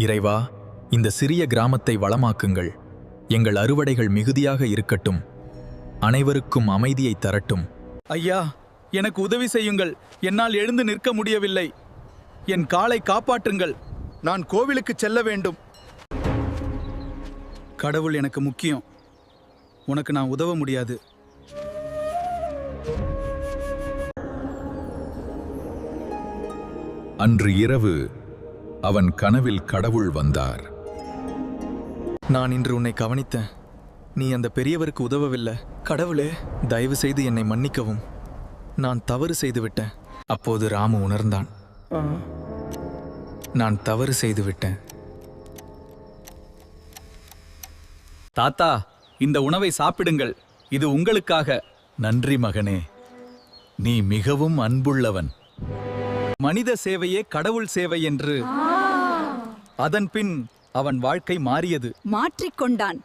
இறைவா, இந்த சிறிய கிராமத்தை வளமாக்குங்கள். எங்கள் அறுவடைகள் மிகுதியாக இருக்கட்டும். அனைவருக்கும் அமைதியை தரட்டும். ஐயா, எனக்கு உதவி செய்யுங்கள். என்னால் எழுந்து நிற்க முடியவில்லை. என் காலை காப்பாற்றுங்கள். நான் கோவிலுக்கு செல்ல வேண்டும். கடவுள் எனக்கு முக்கியம். உனக்கு நான் உதவ முடியாது. அன்று இரவு அவன் கனவில் கடவுள் வந்தார். நான் இன்று உன்னை கவனித்தேன். நீ அந்த பெரியவருக்கு உதவவில்லை. கடவுளே, தயவு செய்து என்னை மன்னிக்கவும். நான் தவறு செய்துவிட்டேன். அப்போது ராமு உணர்ந்தான். நான் தவறு செய்துவிட்டேன். தாத்தா, இந்த உணவை சாப்பிடுங்கள். இது உங்களுக்காக. நன்றி மகனே, நீ மிகவும் அன்புள்ளவன். மனித சேவையே கடவுள் சேவை என்று. அதன் பின் அவன் வாழ்க்கை மாறியது. மாற்றிக்கொண்டான்.